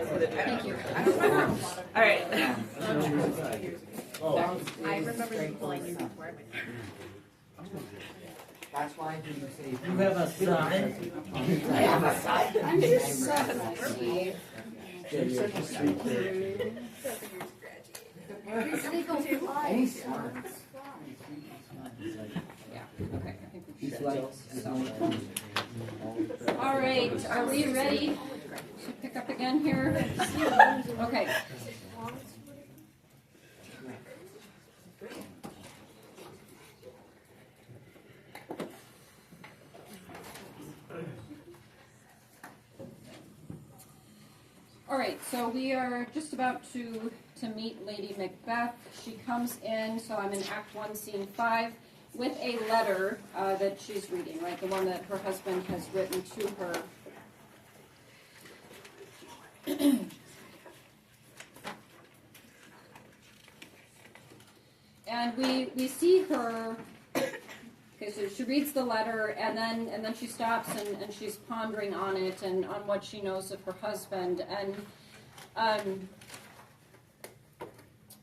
Thank you. All right. I remember you pulling you before. That's why you say You have a son. I have a son. I'm your son, Steve. You're such a sweet kid. Any sons? Yeah, okay, I think we He's should. like, All right, are we ready to pick up again here? Okay. All right, so we are just about to meet Lady Macbeth. She comes in, so I'm in Act 1, Scene 5, with a letter that she's reading, right? The one that her husband has written to her. And we see her. Okay, so she reads the letter, and then she stops and she's pondering on it and on what she knows of her husband, and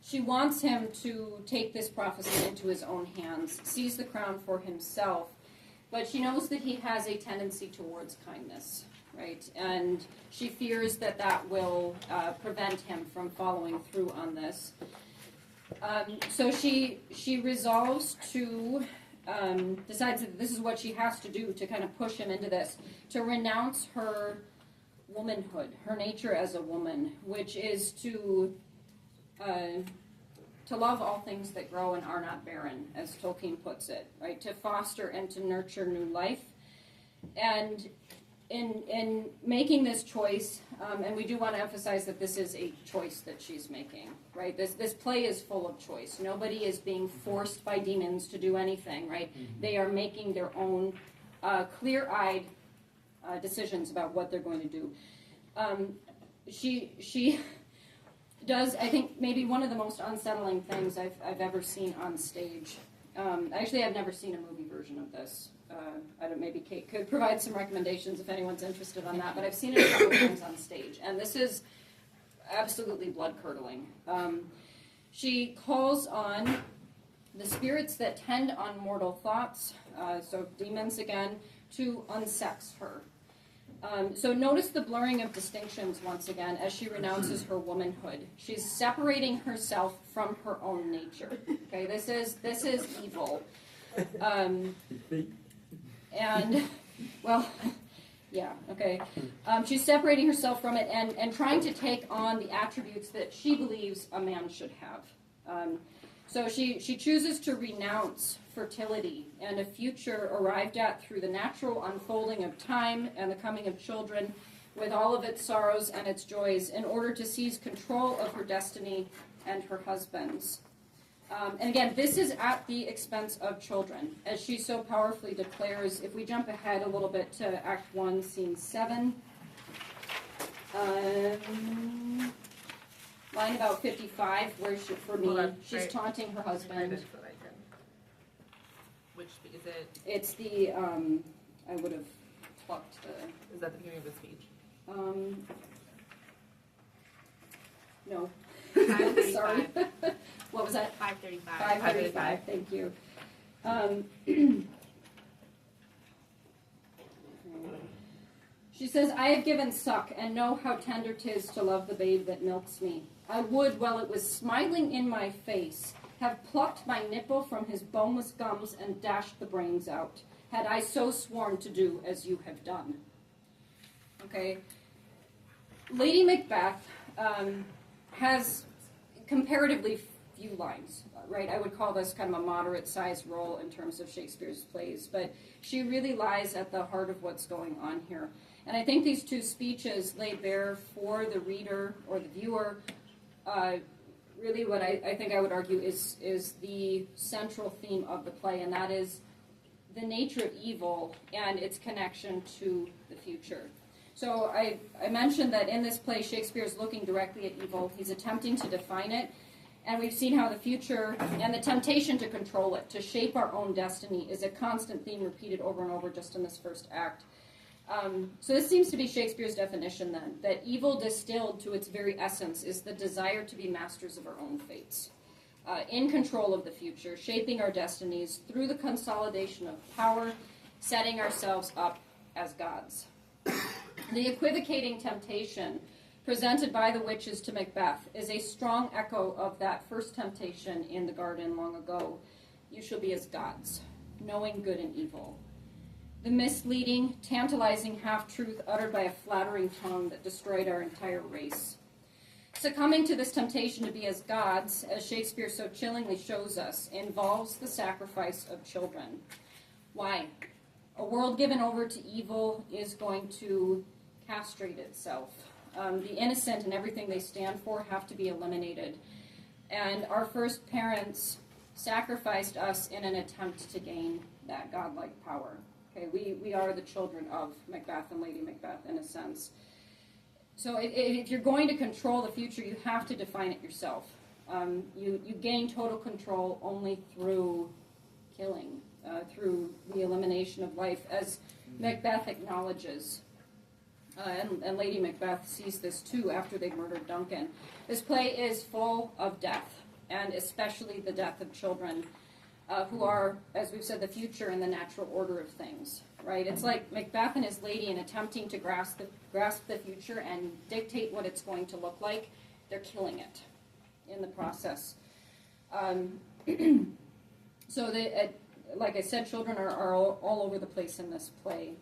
she wants him to take this prophecy into his own hands, seize the crown for himself, but she knows that he has a tendency towards kindness, right? And she fears that will prevent him from following through on this. So she resolves to. Decides that this is what she has to do to kind of push him into this, to renounce her womanhood, her nature as a woman, which is to love all things that grow and are not barren, as Tolkien puts it, right? To foster and to nurture new life. And in making this choice, and we do want to emphasize that this is a choice that she's making, right? This play is full of choice. Nobody is being forced by demons to do anything, right? Mm-hmm. They are making their own clear-eyed decisions about what they're going to do. She does, I think, maybe one of the most unsettling things I've ever seen on stage. Actually, I've never seen a movie version of this. I don't. Maybe Kate could provide some recommendations if anyone's interested on that. But I've seen it a couple times on stage, and this is absolutely blood-curdling. She calls on the spirits that tend on mortal thoughts, so demons again, to unsex her. So notice the blurring of distinctions once again as she renounces her womanhood. She's separating herself from her own nature. Okay, this is evil. And, well, yeah, okay. She's separating herself from it and trying to take on the attributes that she believes a man should have. So she chooses to renounce fertility and a future arrived at through the natural unfolding of time and the coming of children with all of its sorrows and its joys in order to seize control of her destiny and her husband's. And again, this is at the expense of children, as she so powerfully declares. If we jump ahead a little bit to Act 1, Scene 7, line about 55, where she, for me, she's taunting her husband. Which is it? It's the, I would have plucked the... Is that the beginning of the speech? No. 535. Sorry. What was that? 535. 535, thank you. She says, I have given suck, and know how tender 'tis to love the babe that milks me. I would, while it was smiling in my face, have plucked my nipple from his boneless gums and dashed the brains out, had I so sworn to do as you have done. Okay. Lady Macbeth has comparatively few lines, right? I would call this kind of a moderate-sized role in terms of Shakespeare's plays, but she really lies at the heart of what's going on here. And I think these two speeches lay bare for the reader or the viewer really what I think I would argue is the central theme of the play, and that is the nature of evil and its connection to the future. So I mentioned that in this play, Shakespeare is looking directly at evil. He's attempting to define it. And we've seen how the future and the temptation to control it, to shape our own destiny, is a constant theme repeated over and over just in this first act. So this seems to be Shakespeare's definition then, that evil distilled to its very essence is the desire to be masters of our own fates, in control of the future, shaping our destinies through the consolidation of power, setting ourselves up as gods. The equivocating temptation presented by the witches to Macbeth is a strong echo of that first temptation in the garden long ago. You shall be as gods, knowing good and evil. The misleading, tantalizing half-truth uttered by a flattering tongue that destroyed our entire race. Succumbing to this temptation to be as gods, as Shakespeare so chillingly shows us, involves the sacrifice of children. Why? A world given over to evil is going to castrate itself. The innocent and everything they stand for have to be eliminated. And our first parents sacrificed us in an attempt to gain that godlike power. Okay, we are the children of Macbeth and Lady Macbeth in a sense. So if you're going to control the future, you have to define it yourself. You gain total control only through killing, through the elimination of life, as Macbeth acknowledges. And Lady Macbeth sees this too after they've murdered Duncan. This play is full of death, and especially the death of children, who are, as we've said, the future and the natural order of things, right? It's like Macbeth and his lady, in attempting to grasp the future and dictate what it's going to look like, they're killing it in the process. So, like I said, children are all over the place in this play.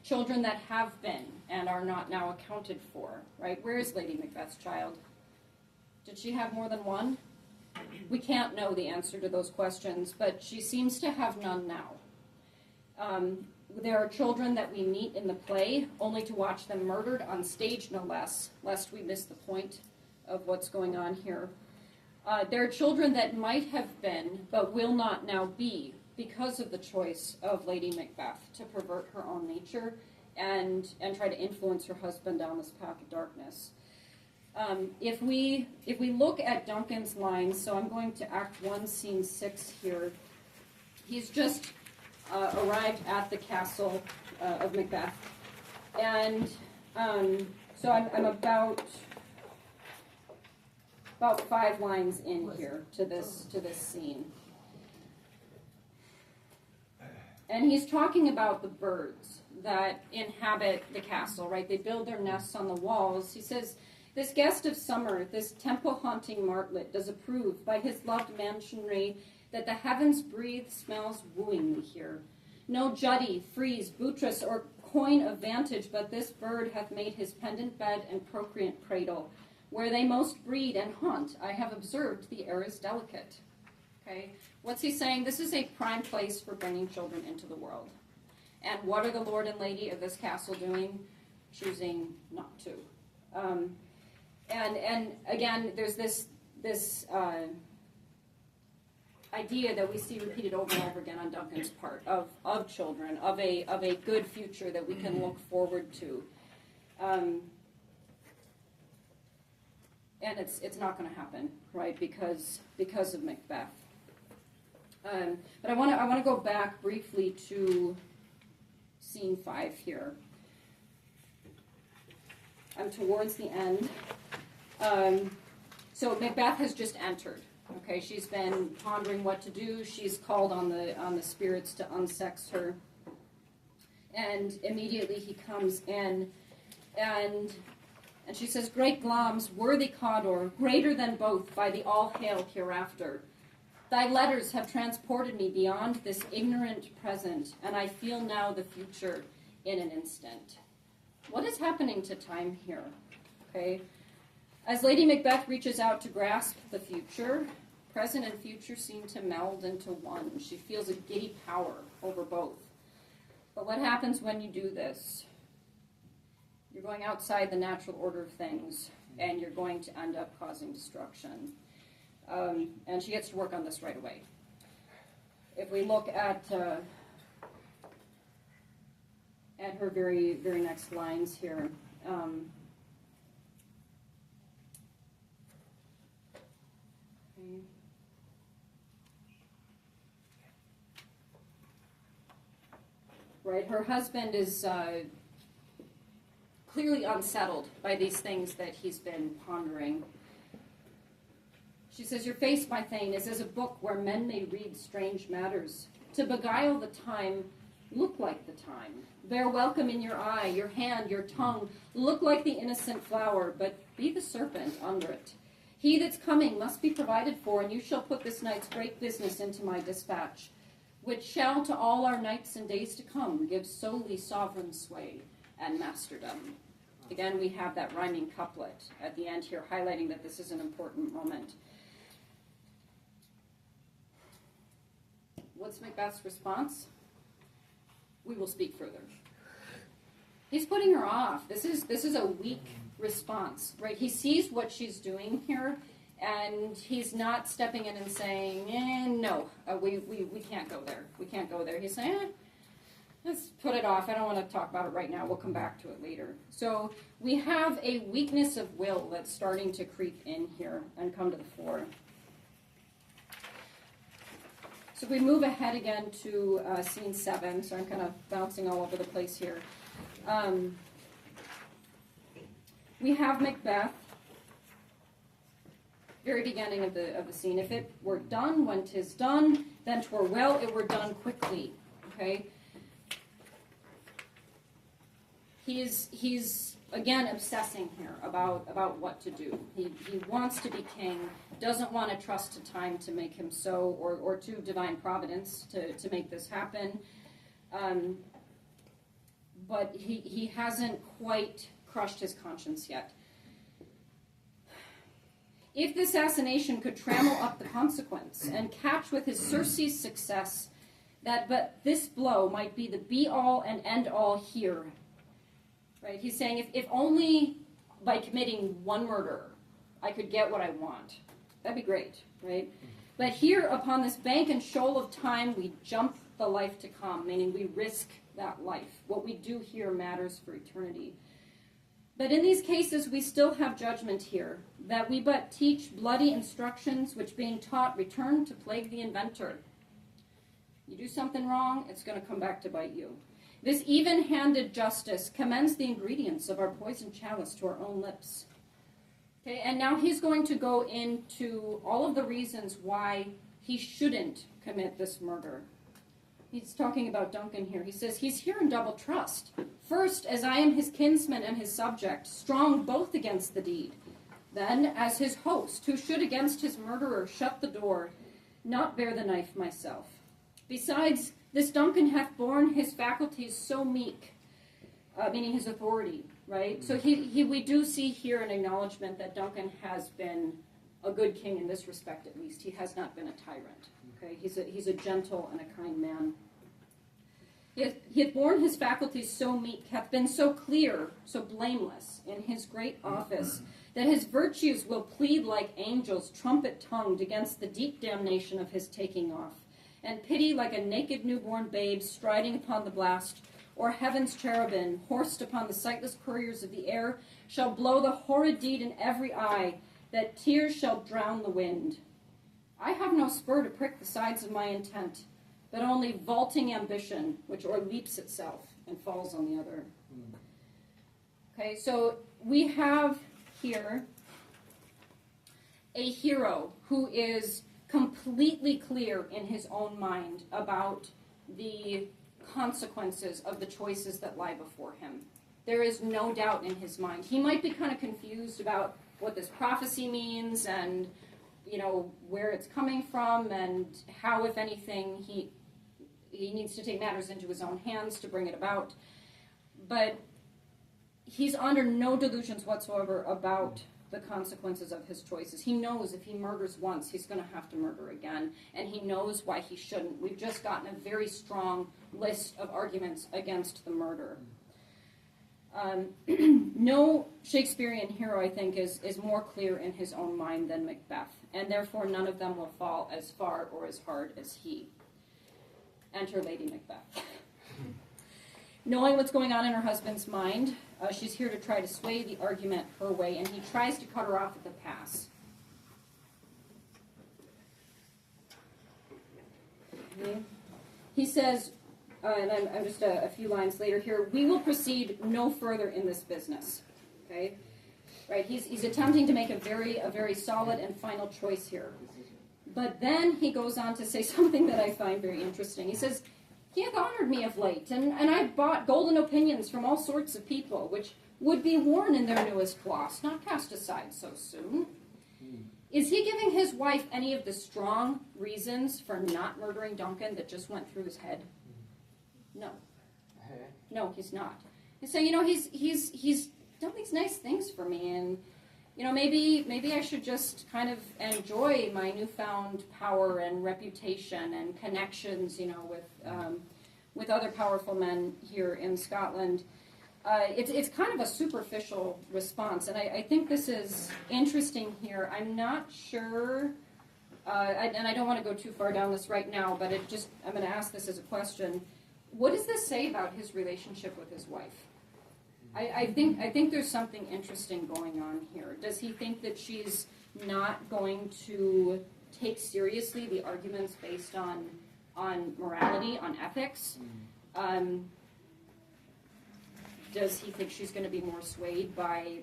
Children that have been and are not now accounted for, right? Where is Lady Macbeth's child? Did she have more than one? We can't know the answer to those questions, but she seems to have none now. There are children that we meet in the play, only to watch them murdered on stage, no less, lest we miss the point of what's going on here. There are children that might have been, but will not now be, because of the choice of Lady Macbeth to pervert her own nature and try to influence her husband down this path of darkness. If we look at Duncan's lines, so I'm going to Act 1, Scene 6 here. He's just arrived at the castle of Macbeth, and so I'm about 5 lines in here to this scene. And he's talking about the birds that inhabit the castle, right? They build their nests on the walls. He says, this guest of summer, this temple-haunting martlet, does approve by his loved mansionry that the heavens breathe smells wooingly here. No jutty, frieze, buttress, or coign of vantage, but this bird hath made his pendant bed and procreant cradle. Where they most breed and haunt, I have observed the air is delicate. Okay? What's he saying? This is a prime place for bringing children into the world. And what are the lord and lady of this castle doing? Choosing not to. And again, there's this idea that we see repeated over and over again on Duncan's part of children, of a good future that we can look forward to. And it's not going to happen, right? Because of Macbeth. But I want to go back briefly to Scene 5 here. I'm towards the end. So Macbeth has just entered. Okay, she's been pondering what to do. She's called on the spirits to unsex her, and immediately he comes in, and she says, "Great Glamis, worthy Cawdor, greater than both by the all-hail hereafter. Thy letters have transported me beyond this ignorant present, and I feel now the future in an instant." What is happening to time here? Okay. As Lady Macbeth reaches out to grasp the future, present and future seem to meld into one. She feels a giddy power over both. But what happens when you do this? You're going outside the natural order of things, and you're going to end up causing destruction. And she gets to work on this right away. If we look at her very, very next lines here. right? Her husband is clearly unsettled by these things that he's been pondering. She says, "Your face, my thane, is as a book where men may read strange matters. To beguile the time, look like the time. Bear welcome in your eye, your hand, your tongue. Look like the innocent flower, but be the serpent under it. He that's coming must be provided for, and you shall put this night's great business into my dispatch, which shall to all our nights and days to come give solely sovereign sway and masterdom." Again, we have that rhyming couplet at the end here, highlighting that this is an important moment. What's Macbeth's response? "We will speak further." He's putting her off. This is a weak response, right? He sees what she's doing here, and he's not stepping in and saying, no, we can't go there. We can't go there. He's saying, let's put it off. I don't want to talk about it right now. We'll come back to it later. So we have a weakness of will that's starting to creep in here and come to the fore. So if we move ahead again to scene 7, so I'm kind of bouncing all over the place here. We have Macbeth, very beginning of the scene. "If it were done when 'tis done, then 'twere well it were done quickly." Okay? He's again obsessing here about what to do. He wants to be king, doesn't want to trust to time to make him so, or to divine providence to make this happen. But he hasn't quite crushed his conscience yet. If the assassination could trammel up the consequence and catch with his Circe's success, but this blow might be the be-all and end-all here. Right? He's saying, if only by committing one murder I could get what I want, that'd be great, right? But here, upon this bank and shoal of time, we jump the life to come, meaning we risk that life. What we do here matters for eternity. But in these cases, we still have judgment here, that we but teach bloody instructions, which being taught return to plague the inventor. You do something wrong, it's going to come back to bite you. This even-handed justice commends the ingredients of our poisoned chalice to our own lips. Okay, and now he's going to go into all of the reasons why he shouldn't commit this murder. He's talking about Duncan here. He says, "He's here in double trust. First, as I am his kinsman and his subject, strong both against the deed. Then, as his host, who should against his murderer shut the door, not bear the knife myself. Besides, this Duncan hath borne his faculties so meek," meaning his authority, right? So we do see here an acknowledgement that Duncan has been a good king in this respect, at least. He has not been a tyrant. Okay, he's a gentle and a kind man. He hath borne his faculties so meek, hath been so clear, so blameless in his great office, that his virtues will plead like angels trumpet-tongued against the deep damnation of his taking off, and pity like a naked newborn babe striding upon the blast, or heaven's cherubim, horsed upon the sightless couriers of the air, shall blow the horrid deed in every eye, that tears shall drown the wind. I have no spur to prick the sides of my intent, but only vaulting ambition, which o'erleaps itself and falls on the other. Okay, so we have here a hero who is completely clear in his own mind about the consequences of the choices that lie before him. There is no doubt in his mind. He might be kind of confused about what this prophecy means and, where it's coming from and how, if anything, he needs to take matters into his own hands to bring it about. But he's under no delusions whatsoever about the consequences of his choices. He knows if he murders once, he's going to have to murder again, and he knows why he shouldn't. We've just gotten a very strong list of arguments against the murder. No Shakespearean hero, I think, is more clear in his own mind than Macbeth, and therefore none of them will fall as far or as hard as he. Enter Lady Macbeth. Knowing what's going on in her husband's mind, she's here to try to sway the argument her way, and he tries to cut her off at the pass. Okay. He says, and I'm just a few lines later here, we will proceed no further in this business. Okay? Right, he's attempting to make a very solid and final choice here. But then he goes on to say something that I find very interesting. He says, he hath honored me of late, and I've bought golden opinions from all sorts of people, which would be worn in their newest cloths, not cast aside so soon. Is he giving his wife any of the strong reasons for not murdering Duncan that just went through his head? No. No, he's not. He's saying, he's done these nice things for me, and maybe I should just kind of enjoy my newfound power and reputation and connections, with other powerful men here in Scotland. It's kind of a superficial response, and I think this is interesting here. I'm not sure, and I don't want to go too far down this right now, but I'm going to ask this as a question. What does this say about his relationship with his wife? I think there's something interesting going on here. Does he think that she's not going to take seriously the arguments based on morality, on ethics? Does he think she's going to be more swayed by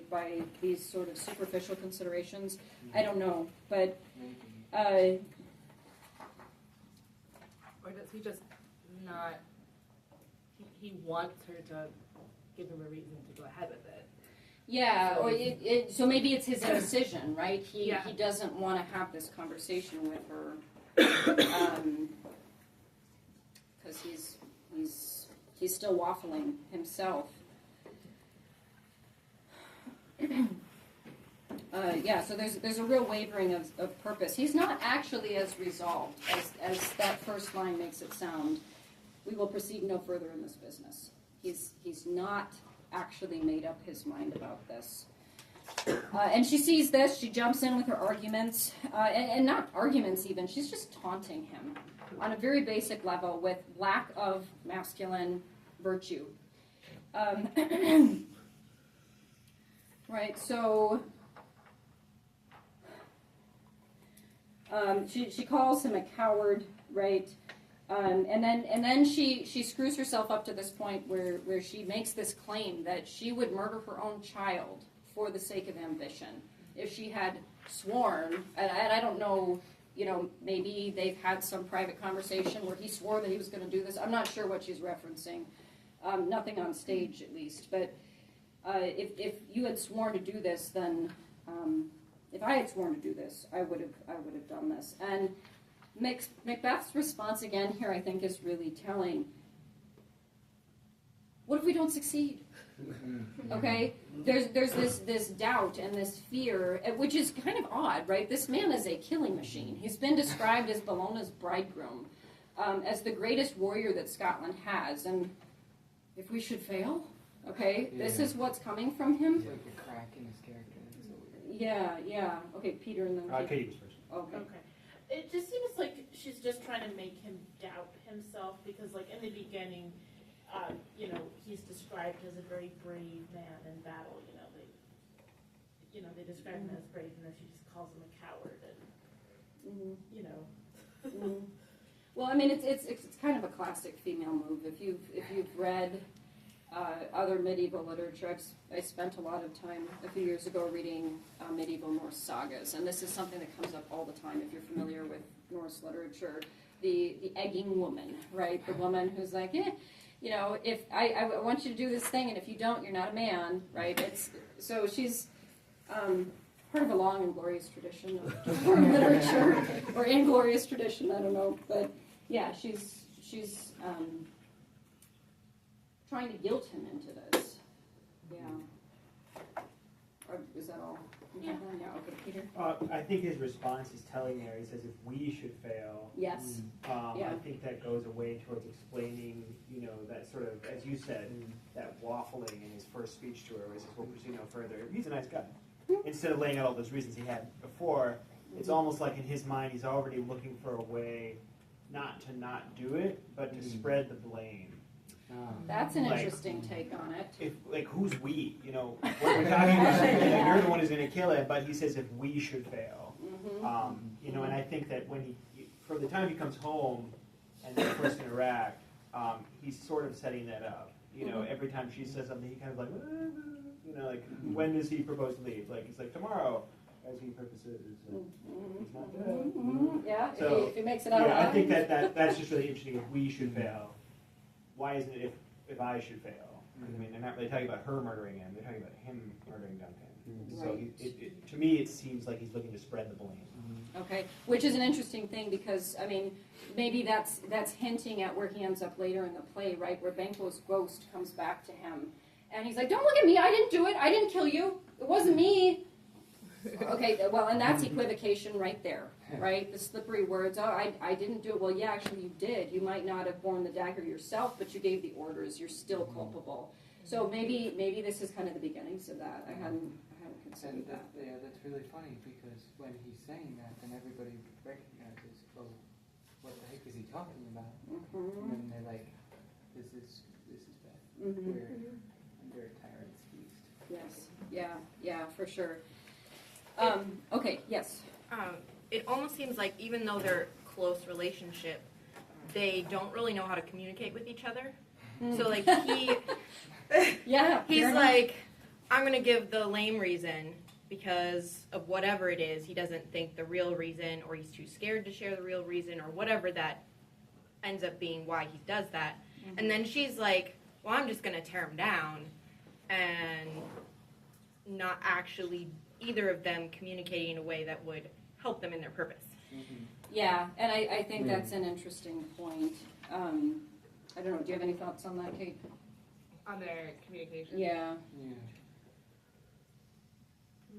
these sort of superficial considerations? I don't know, but or does he just not? He wants her to give him a reason to go ahead with it. Yeah, or so maybe it's his indecision, right? He doesn't want to have this conversation with her because he's still waffling himself. So there's a real wavering of purpose. He's not actually as resolved as that first line makes it sound. We will proceed no further in this business. He's not actually made up his mind about this. And she sees this, she jumps in with her arguments, and not arguments even, she's just taunting him on a very basic level with lack of masculine virtue. Right, so she calls him a coward, right? And then she screws herself up to this point where she makes this claim that she would murder her own child for the sake of ambition. If she had sworn, and I don't know, maybe they've had some private conversation where he swore that he was going to do this. I'm not sure what she's referencing. Nothing on stage, at least. But if you had sworn to do this, then if I had sworn to do this, I would have done this. And Macbeth's response again here, I think, is really telling. What if we don't succeed? Okay, there's this doubt and this fear, which is kind of odd, right? This man is a killing machine. He's been described as Bellona's bridegroom, as the greatest warrior that Scotland has. And if we should fail, okay, this is what's coming from him. It's like a crack in his character. Yeah. Okay, Peter, and then Katie was first. Okay. It just seems like she's just trying to make him doubt himself because, like, in the beginning, he's described as a very brave man in battle. They describe him as brave, and then she just calls him a coward, and Well, I mean, it's kind of a classic female move. If you've read other medieval literature, I spent a lot of time a few years ago reading medieval Norse sagas, and this is something that comes up all the time if you're familiar with Norse literature. The egging woman, right? The woman who's like, if I want you to do this thing, and if you don't, you're not a man, right? So she's part of a long and glorious tradition of literature, or inglorious tradition, I don't know, but yeah, she's trying to guilt him into this. Yeah. Or is that all? Yeah. Okay, Peter. I think his response is telling there. He says, "If we should fail." Yes. I think that goes away towards explaining, that sort of, as you said, that waffling in his first speech to her. Where he says, "We'll proceed no further." He's a nice guy. Instead of laying out all those reasons he had before, it's almost like in his mind he's already looking for a way not to not do it, but to spread the blame. That's an interesting take on it. If who's we? What we're talking about, you're the one who's going to kill it. But he says if we should fail, and I think that when for the time he comes home and they first interact, he's sort of setting that up. You know, every time she says something, he kind of like, you know, like, when does he propose to leave? Like, he's like, tomorrow, as he purposes. He's not dead. Yeah, So, if he makes it out yeah, I alive. think that's just really interesting. If we should fail, why isn't it if I should fail? I mean, they're not really talking about her murdering him. They're talking about him murdering Duncan. So to me, it seems like he's looking to spread the blame. Okay, which is an interesting thing because, I mean, maybe that's hinting at where he ends up later in the play, right? Where Banquo's ghost comes back to him. And he's like, don't look at me, I didn't do it, I didn't kill you, it wasn't me. Okay, well, and that's equivocation right there, right? The slippery words, oh, I didn't do it. Well, yeah, actually you did. You might not have borne the dagger yourself, but you gave the orders, you're still culpable. So maybe this is kind of the beginnings of that. I hadn't considered that. Yeah, that's really funny because when he's saying that, then everybody recognizes, oh, what the heck is he talking about? And then they're like, this is bad. We're under a tyrant's feast. Yes, yeah, for sure. Okay, yes. It almost seems like even though they're close relationship, they don't really know how to communicate with each other. So like he's like, I'm gonna give the lame reason because of whatever it is. He doesn't think the real reason, or he's too scared to share the real reason, or whatever that ends up being why he does that. And then she's like, well, I'm just gonna tear him down, and not actually either of them communicating in a way that would help them in their purpose. Yeah, and I think that's an interesting point. I don't know, do you have any thoughts on that, Kate? On their communication. Yeah, Yeah.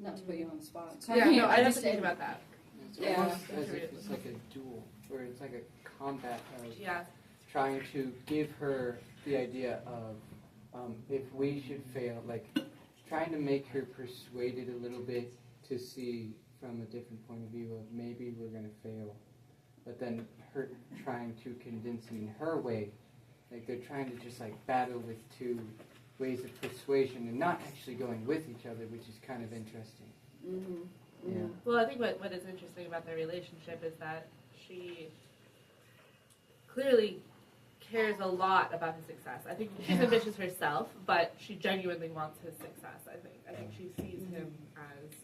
not to put you on the spot. So Yeah, no, I have to just- think about that. It's Yeah. almost as if it's like a duel, where it's like a combat of Yeah. trying to give her the idea of if we should fail, like trying to make her persuaded a little bit to see from a different point of view of maybe we're going to fail, but then her trying to convince him in her way, like they're trying to just like battle with two ways of persuasion and not actually going with each other, which is kind of interesting. Yeah. Well, I think what is interesting about their relationship is that she clearly cares a lot about his success. I think she's ambitious herself, but she genuinely wants his success. I think she sees him as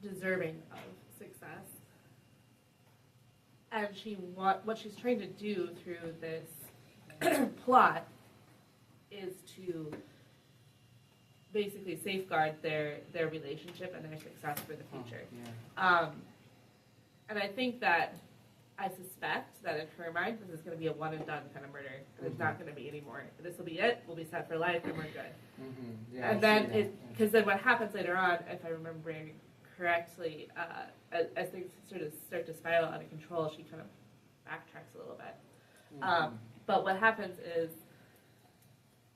deserving of success, and what she's trying to do through this plot is to basically safeguard their relationship and their success for the future. And I think that I suspect that in her mind this is going to be a one and done kind of murder, and it's not going to be anymore. This will be it. We'll be set for life, and we're good. Yeah, And then because then what happens later on, if I remember correctly, as things sort of start to spiral out of control, she kind of backtracks a little bit. But what happens is,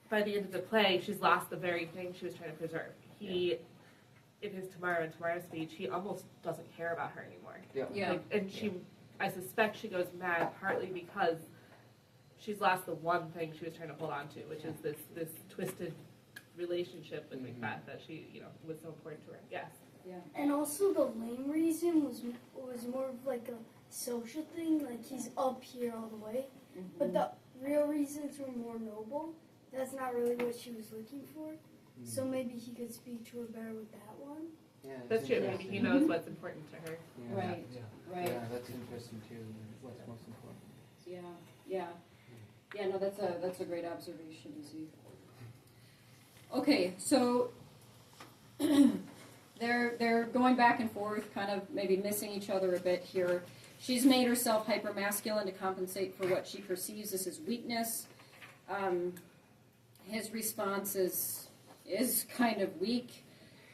by the end of the play, she's lost the very thing she was trying to preserve. In his Tomorrow speech, he almost doesn't care about her anymore. Yeah. And I suspect she goes mad partly because she's lost the one thing she was trying to hold on to, which is this twisted relationship with Macbeth that she, was so important to her. Yes. Yeah. And also the lame reason was more of like a social thing, like he's up here all the way. But the real reasons were more noble. That's not really what she was looking for. So maybe he could speak to her better with that one. Yeah, That's true. Maybe he knows what's important to her. Yeah. Right. Yeah, that's interesting too. What's most important? Yeah, no, that's a great observation, Izzy. Okay, so they're going back and forth, kind of maybe missing each other a bit here. She's made herself hyper-masculine to compensate for what she perceives as his weakness. His response is kind of weak.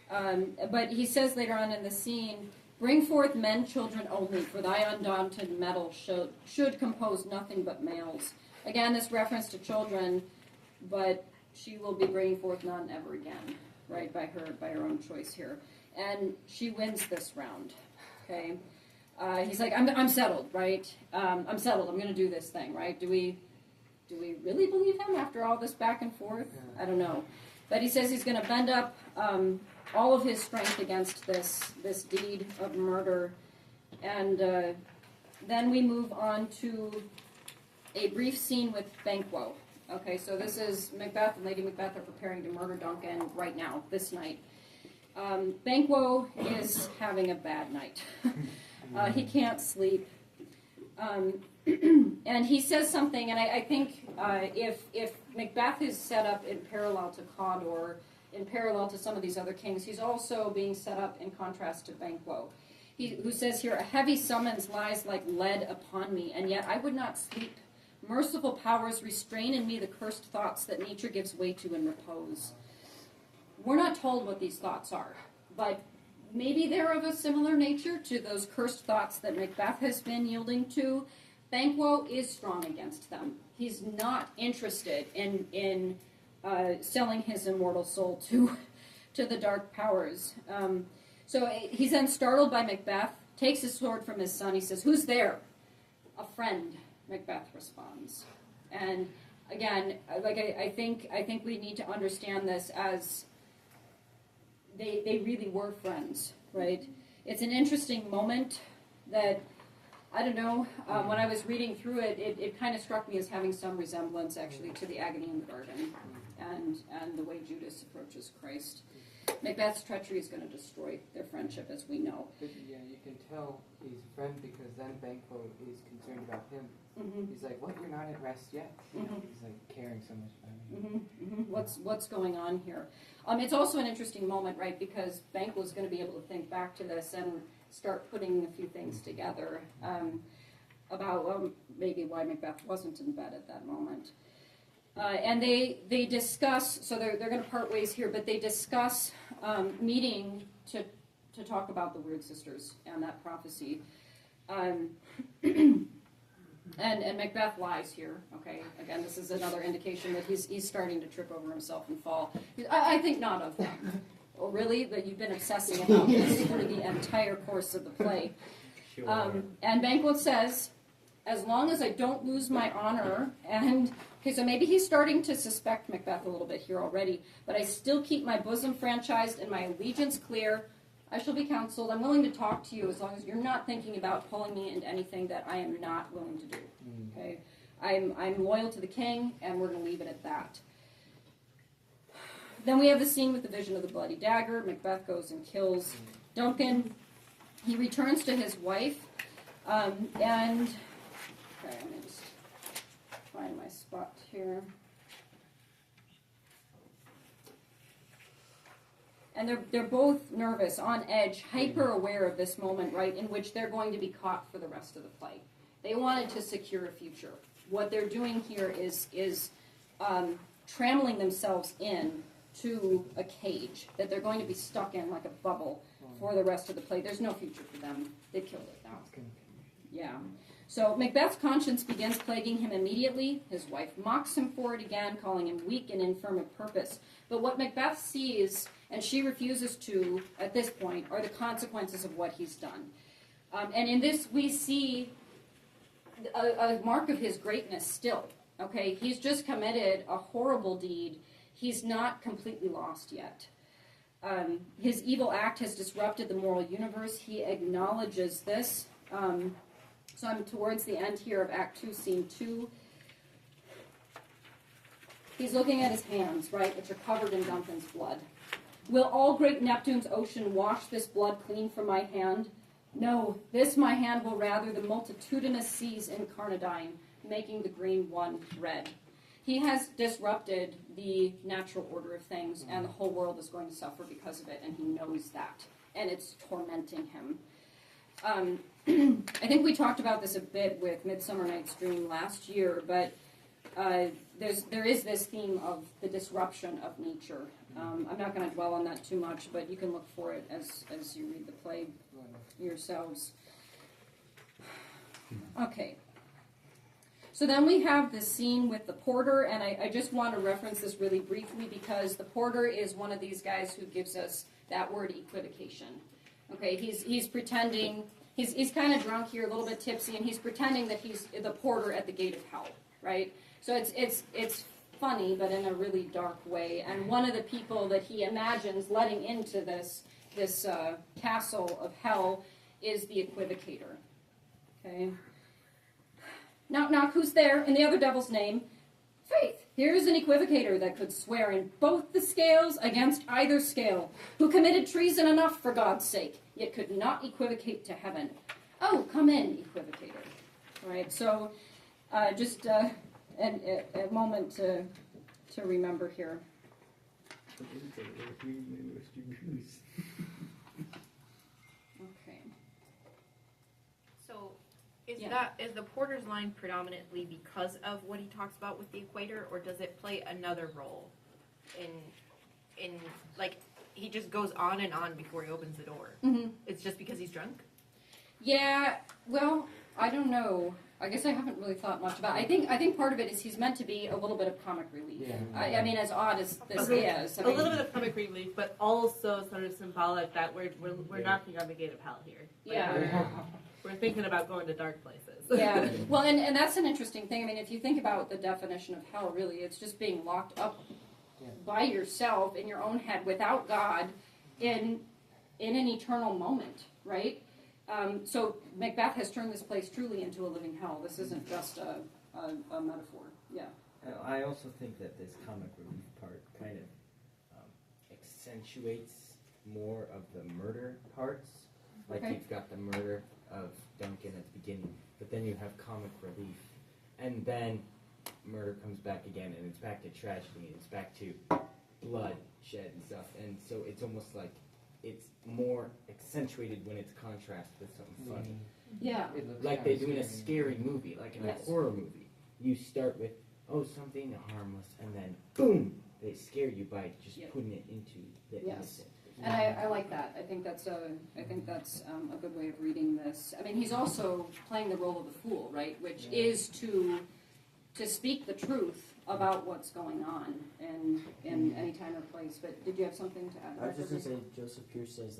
But he says later on in the scene, "Bring forth men, children only, for thy undaunted mettle should compose nothing but males." Again, this reference to children, but she will be bringing forth none ever again, right, by her own choice here. And she wins this round, okay? He's like, I'm settled, right? I'm settled, I'm going to do this thing, right? Do we really believe him after all this back and forth? I don't know. But he says he's going to bend up all of his strength against this deed of murder. And then we move on to a brief scene with Banquo. Okay, so this is Macbeth and Lady Macbeth are preparing to murder Duncan right now, this night. Banquo is having a bad night. He can't sleep. And he says something, and I think if Macbeth is set up in parallel to Cawdor, in parallel to some of these other kings, he's also being set up in contrast to Banquo, who says here, "A heavy summons lies like lead upon me, and yet I would not sleep. Merciful powers restrain in me the cursed thoughts that nature gives way to in repose." We're not told what these thoughts are, but maybe they're of a similar nature to those cursed thoughts that Macbeth has been yielding to. Banquo is strong against them. He's not interested in selling his immortal soul to the dark powers. So he's then startled by Macbeth, takes his sword from his son. He says, "Who's there?" "A friend," Macbeth responds. And again, I think we need to understand this as they really were friends, right? It's an interesting moment that, I don't know, when I was reading through it, it kind of struck me as having some resemblance, actually, to the agony in the garden and the way Judas approaches Christ. Macbeth's treachery is going to destroy their friendship, as we know. But yeah, you can tell he's a friend because then Banquo is concerned about him. Mm-hmm. He's like, "What? You're not at rest yet?" You know, he's like caring so much about him. Mm-hmm. Mm-hmm. What's going on here? It's also an interesting moment, right? Because Banquo is going to be able to think back to this and start putting a few things together about maybe why Macbeth wasn't in bed at that moment. And they discuss, so they're going to part ways here, but they discuss meeting to talk about the Weird Sisters and that prophecy. And Macbeth lies here, okay? Again, this is another indication that he's starting to trip over himself and fall. I think not of them. Oh, really? That you've been obsessing about this for the entire course of the play. And Banquo says, "As long as I don't lose my honor," and, okay, so maybe he's starting to suspect Macbeth a little bit here already, "but I still keep my bosom franchised and my allegiance clear, I shall be counseled. I'm willing to talk to you as long as you're not thinking about pulling me into anything that I am not willing to do." Okay? I'm loyal to the king, and we're going to leave it at that. Then we have the scene with the vision of the bloody dagger. Macbeth goes and kills Duncan. He returns to his wife, and okay, let me just find my spot here. And they're both nervous, on edge, hyper aware of this moment, right, in which they're going to be caught for the rest of the play. They wanted to secure a future. What they're doing here is trammeling themselves in to a cage that they're going to be stuck in like a bubble for the rest of the play. There's no future for them. They killed it now. Yeah. So Macbeth's conscience begins plaguing him immediately. His wife mocks him for it again, calling him weak and infirm of purpose. But what Macbeth sees, and she refuses to, at this point, are the consequences of what he's done. And in this, we see a mark of his greatness still. Okay, he's just committed a horrible deed. He's not completely lost yet. His evil act has disrupted the moral universe. He acknowledges this. So I'm towards the end here of Act 2, Scene 2. He's looking at his hands, right, which are covered in Duncan's blood. "Will all great Neptune's ocean wash this blood clean from my hand? No, this my hand will rather the multitudinous seas incarnadine, making the green one red." He has disrupted the natural order of things, and the whole world is going to suffer because of it, and he knows that, and it's tormenting him. I think we talked about this a bit with Midsummer Night's Dream last year, but there is this theme of the disruption of nature. I'm not going to dwell on that too much, but you can look for it as you read the play yourselves. Okay. So then we have this scene with the porter, and I just want to reference this really briefly because the porter is one of these guys who gives us that word equivocation. Okay, he's pretending, he's kind of drunk here, a little bit tipsy, and he's pretending that he's the porter at the gate of hell, right? So it's funny, but in a really dark way. And one of the people that he imagines letting into this castle of hell is the equivocator. Okay. Knock, knock, who's there? In the other devil's name. Faith, here's an equivocator that could swear in both the scales against either scale, who committed treason enough for God's sake, yet could not equivocate to heaven. Oh, come in, equivocator. Right, so just a moment to remember here. Okay. So is Yeah. is the Porter's line predominantly because of what he talks about with the equator, or does it play another role in like he just goes on and on before he opens the door? Mm-hmm. It's just because he's drunk? Yeah, well, I don't know. I guess I haven't really thought much about it. I think part of it is he's meant to be a little bit of comic relief. Yeah. I mean, as odd as this Okay. is. I A mean, little bit of comic relief, but also sort of symbolic that we're knocking on the gate of hell here. Like, Yeah. we're thinking about going to dark places. Yeah, well, and that's an interesting thing. I mean, if you think about the definition of hell, really, it's just being locked up by yourself in your own head without God in an eternal moment, right? So Macbeth has turned this place truly into a living hell. This isn't just a metaphor. Yeah. I also think that this comic relief part kind of accentuates more of the murder parts. Like Okay. you've got the murder of Duncan at the beginning, but then you have comic relief, and then murder comes back again, and it's back to tragedy, and it's back to blood shed and stuff, and so it's almost like it's more accentuated when it's contrast with something funny. Yeah. It looks Like kinda they do in a scary movie. movie, like in Yes. a horror movie. You start with, oh, something harmless, and then boom, they scare you by just Yep. putting it into the Yes. innocent. And I like that. I think that's a good way of reading this. I mean, he's also playing the role of the fool, right? Which is to speak the truth about what's going on in any time or place. But did you have something to add? I was just going to say, Joseph Pierce says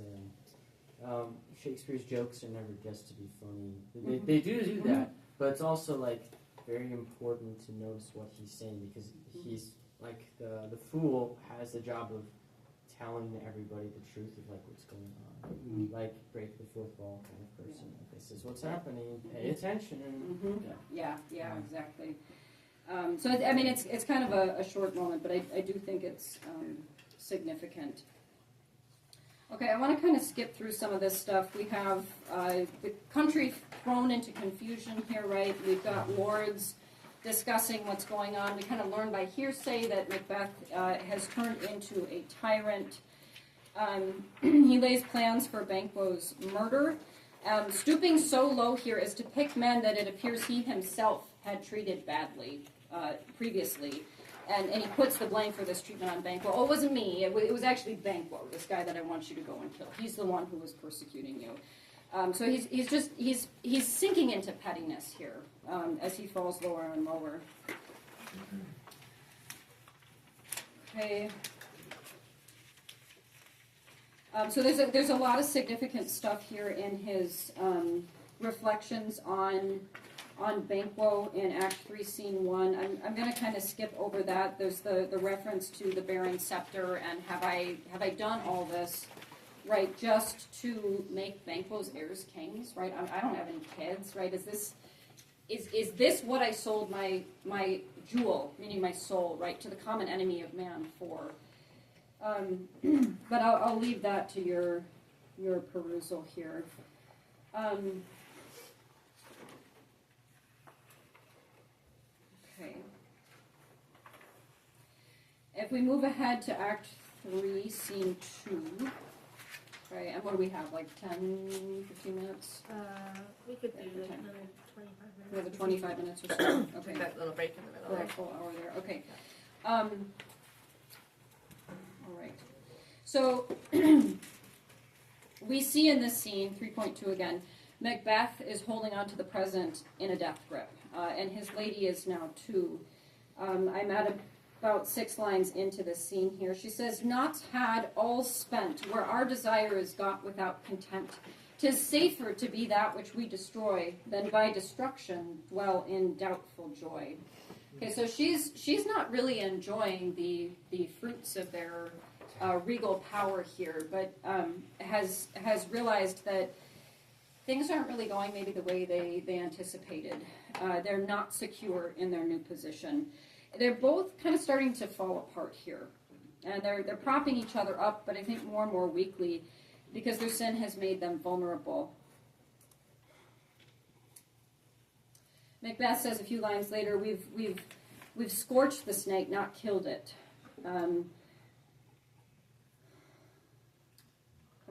that Shakespeare's jokes are never just to be funny. They do that, but it's also like very important to notice what he's saying, because he's like the fool has the job of telling everybody the truth of like what's going on, like break the fourth wall kind of person. Like this is what's happening. Pay attention. Yeah, exactly. So I mean, it's kind of a short moment, but I do think it's significant. Okay, I want to kind of skip through some of this stuff. We have the country thrown into confusion here, right? We've got lords discussing what's going on. We kind of learn by hearsay that Macbeth has turned into a tyrant. He lays plans for Banquo's murder, stooping so low here as to pick men that it appears he himself had treated badly previously. And he puts the blame for this treatment on Banquo. Oh, it wasn't me. It was actually Banquo, this guy that I want you to go and kill. He's the one who was persecuting you. So he's sinking into pettiness here as he falls lower and lower. Okay. So there's a lot of significant stuff here in his reflections on Banquo in Act 3, Scene 1. I'm going to kind of skip over that. There's the reference to the Baron Scepter and have I done all this, right, just to make Banquo's heirs kings, right? I don't have any kids, right? Is this what I sold my jewel, meaning my soul, right, to the common enemy of man for? But I'll leave that to your perusal here. Okay. If we move ahead to Act 3, Scene 2, right, and what do we have, like 10, 15 minutes? We could do Yeah, like time. another 25 minutes. Another 25 minutes or so? Okay. Take that little break in the middle. For a full hour there, okay. All right. So, we see in this scene, 3.2 again, Macbeth is holding on to the present in a death grip, and his lady is now too. I'm at about 6 lines into this scene here. She says, "Not had all spent, where our desire is got without content. 'Tis safer to be that which we destroy, than by destruction dwell in doubtful joy." Okay, so she's not really enjoying the fruits of their regal power here, but has realized that things aren't really going maybe the way they anticipated. They're not secure in their new position. They're both kind of starting to fall apart here. And they're propping each other up, but I think more and more weakly because their sin has made them vulnerable. Macbeth says a few lines later, we've scorched the snake, not killed it. Kind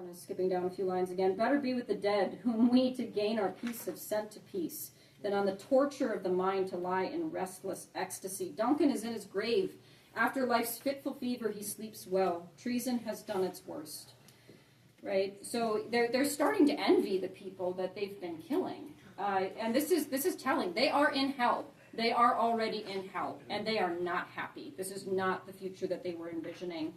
of skipping down a few lines again. Better be with the dead, whom we to gain our peace have sent to peace, than on the torture of the mind to lie in restless ecstasy. Duncan is in his grave. After life's fitful fever, he sleeps well. Treason has done its worst. Right? So they're starting to envy the people that they've been killing. And this is telling. They are in hell. They are already in hell, and they are not happy. This is not the future that they were envisioning.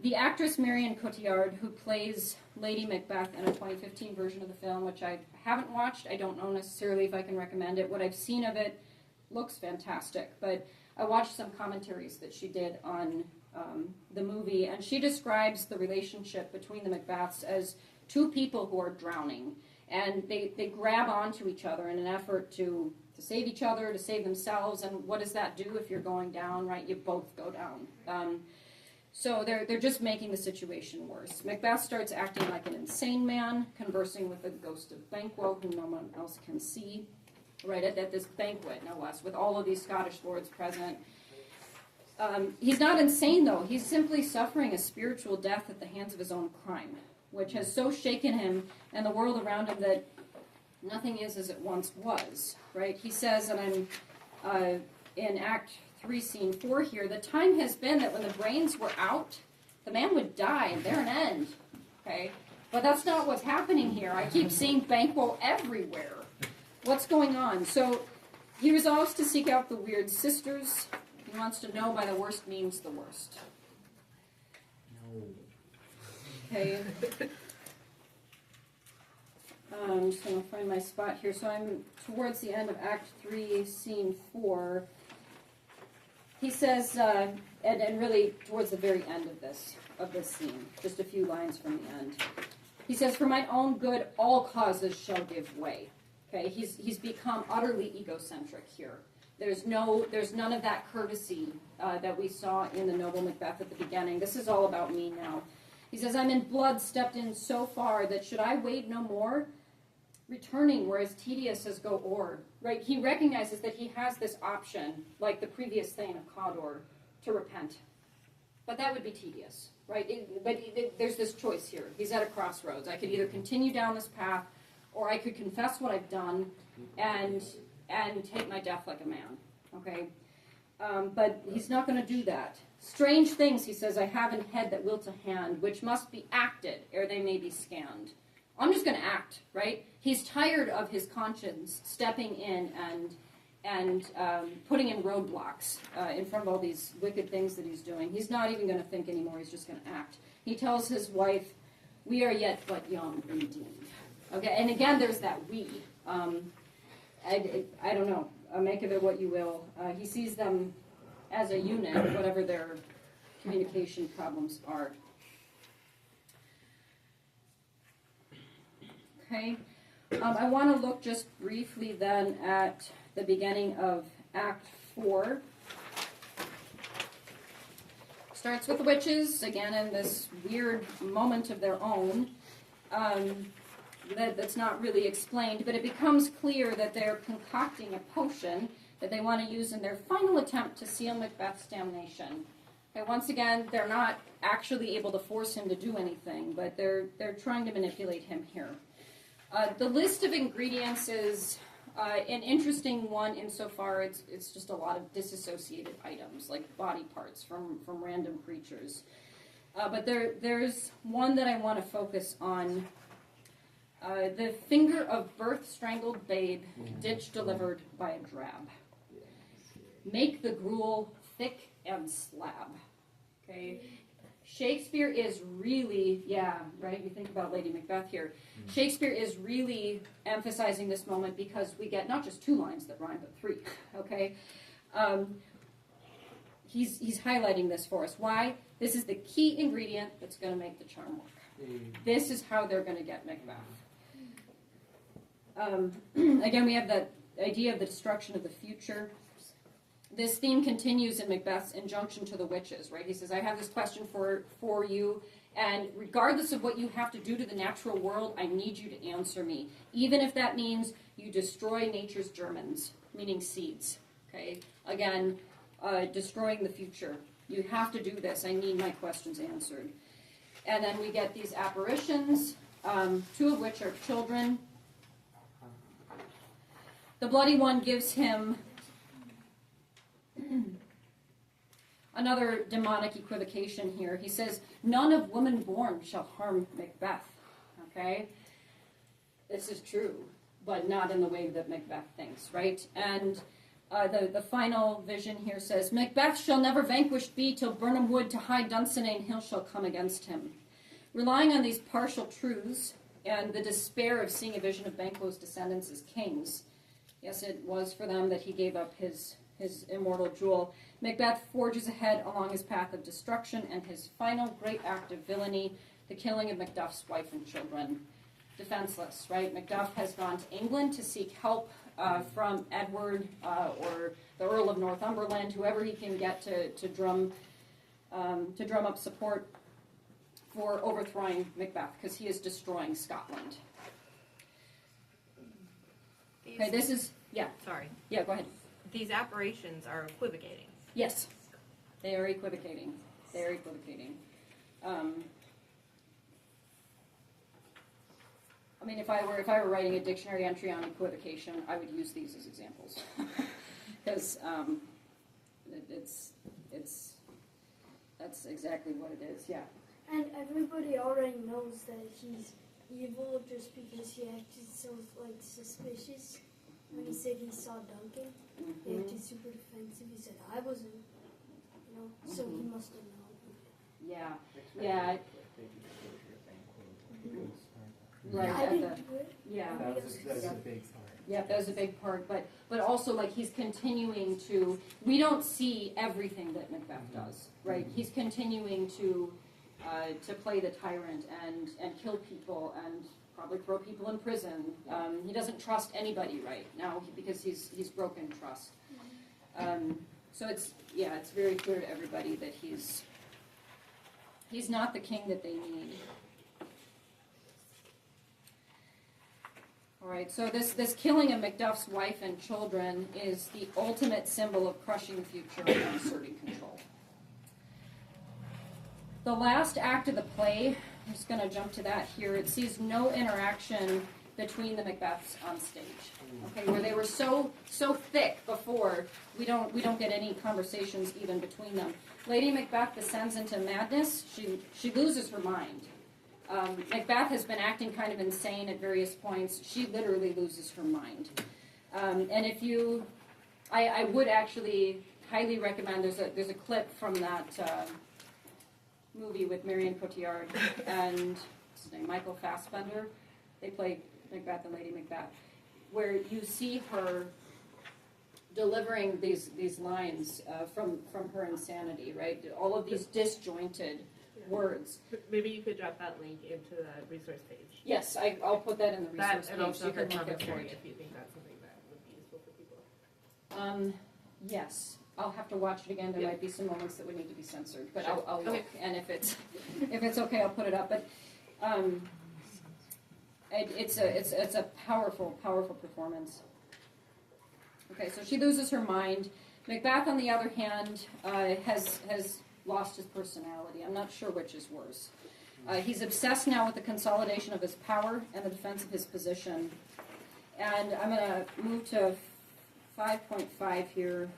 The actress Marion Cotillard, who plays Lady Macbeth in a 2015 version of the film, which I haven't watched, I don't know necessarily if I can recommend it. What I've seen of it looks fantastic, but I watched some commentaries that she did on the movie, and she describes the relationship between the Macbeths as two people who are drowning, and they grab onto each other in an effort to save each other, to save themselves, and what does that do if you're going down, right? You both go down. So they're just making the situation worse. Macbeth starts acting like an insane man, conversing with the ghost of Banquo, whom no one else can see, right, at this banquet, no less, with all of these Scottish lords present. He's not insane, though. He's simply suffering a spiritual death at the hands of his own crime, which has so shaken him and the world around him that nothing is as it once was, right? He says, and I'm in Act 3, Scene 4 here, the time has been that when the brains were out, the man would die, and there an end, okay? But that's not what's happening here. I keep seeing Banquo everywhere. What's going on? So he resolves to seek out the weird sisters. He wants to know by the worst means the worst. No. Okay. I'm just going to find my spot here. So I'm towards the end of Act 3, Scene 4. He says, and really towards the very end of this scene, just a few lines from the end. He says, "For my own good, all causes shall give way." Okay, he's become utterly egocentric here. There's none of that courtesy that we saw in the noble Macbeth at the beginning. This is all about me now. He says, "I'm in blood, stepped in so far that should I wade no more, returning were as tedious as go o'er." Right? He recognizes that he has this option, like the previous Thane of Cawdor, to repent. But that would be tedious, right? There's this choice here. He's at a crossroads. I could either continue down this path, or I could confess what I've done and take my death like a man, okay? But he's not going to do that. "Strange things," he says, "I have in head that will to hand, which must be acted ere they may be scanned." I'm just going to act, right? He's tired of his conscience stepping in and putting in roadblocks in front of all these wicked things that he's doing. He's not even going to think anymore. He's just going to act. He tells his wife, "We are yet but young indeed." Okay, and again, there's that "we." I don't know. Make of it what you will. He sees them as a unit, whatever their communication problems are. Okay. I want to look just briefly then at the beginning of Act 4. Starts with the witches, again in this weird moment of their own. That's not really explained, but it becomes clear that they're concocting a potion that they want to use in their final attempt to seal Macbeth's damnation. Okay, once again, they're not actually able to force him to do anything, but they're trying to manipulate him here. The list of ingredients is an interesting one insofar it's just a lot of disassociated items, like body parts from random creatures. But there's one that I want to focus on. The finger of birth strangled babe, ditch delivered by a drab. Make the gruel thick and slab. Okay, Shakespeare is really, right? You think about Lady Macbeth here. Shakespeare is really emphasizing this moment because we get not just 2 lines that rhyme, but 3. Okay, he's highlighting this for us. Why? This is the key ingredient that's going to make the charm work. This is how they're going to get Macbeth. Again, we have idea of the destruction of the future. This theme continues in Macbeth's injunction to the witches, right? He says, I have this question for you, and regardless of what you have to do to the natural world, I need you to answer me, even if that means you destroy nature's germans, meaning seeds, okay? Again, destroying the future. You have to do this. I need my questions answered. And then we get these apparitions, two of which are children. The Bloody One gives him another demonic equivocation here. He says, none of woman born shall harm Macbeth. Okay? This is true, but not in the way that Macbeth thinks, right? And the final vision here says, Macbeth shall never vanquished be till Birnam Wood to high Dunsinane Hill shall come against him. Relying on these partial truths and the despair of seeing a vision of Banquo's descendants as kings, yes, it was for them that he gave up his immortal jewel. Macbeth forges ahead along his path of destruction and his final great act of villainy, the killing of Macduff's wife and children. Defenseless, right? Macduff has gone to England to seek help from Edward or the Earl of Northumberland, whoever he can get to drum up support for overthrowing Macbeth, because he is destroying Scotland. Okay, this is, yeah. Sorry. Yeah, go ahead. These apparitions are equivocating. Yes, they are equivocating. They are equivocating. I mean, if I were writing a dictionary entry on equivocation, I would use these as examples, because that's exactly what it is. Yeah. And everybody already knows that he's evil just because he acted so suspicious. When he said he saw Duncan, he acted super defensive. He said, I wasn't, so he must have known. Yeah, yeah. Right. I didn't do it. Yeah. That was a big part. Yeah, that was a big part, but also he's continuing to. We don't see everything that Macbeth does, right? He's continuing to play the tyrant and kill people and probably throw people in prison. He doesn't trust anybody right now because he's broken trust. So it's very clear to everybody that he's not the king that they need. All right, so this killing of Macduff's wife and children is the ultimate symbol of crushing the future and asserting control. The last act of the play, I'm just going to jump to that here. It sees no interaction between the Macbeths on stage. Okay, where they were so thick before, we don't get any conversations even between them. Lady Macbeth descends into madness. She loses her mind. Macbeth has been acting kind of insane at various points. She literally loses her mind. And if you, I would actually highly recommend. There's a clip from that movie with Marion Cotillard and what's his name, Michael Fassbender. They play Macbeth and Lady Macbeth, where you see her delivering these lines from her insanity, right? All of these disjointed words. Maybe you could drop that link into the resource page. Yes, I'll put that in the resource That and page. also You her can look at commentary it. if you think that's something that would be useful for people. Yes, I'll have to watch it again. There might be some moments that would need to be censored, but I'll look. Okay. And if it's okay, I'll put it up. But it's a powerful performance. Okay, so she loses her mind. Macbeth, on the other hand, has lost his personality. I'm not sure which is worse. He's obsessed now with the consolidation of his power and the defense of his position. And I'm going to move to 5.5 here.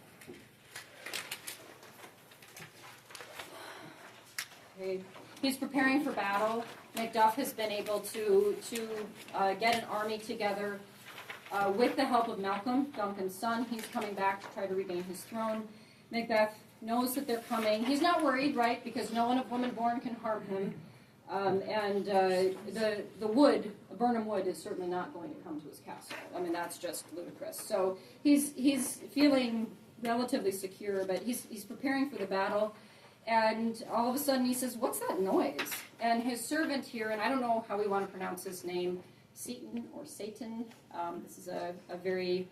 Okay. He's preparing for battle. Macduff has been able to get an army together with the help of Malcolm, Duncan's son. He's coming back to try to regain his throne. Macbeth knows that they're coming. He's not worried, right, because no one of woman born can harm him. The wood, Birnam Wood, is certainly not going to come to his castle. I mean, that's just ludicrous. So he's feeling relatively secure, but he's preparing for the battle. And all of a sudden he says, "What's that noise?" And his servant here, and I don't know how we want to pronounce his name, Satan or Satan. This is a very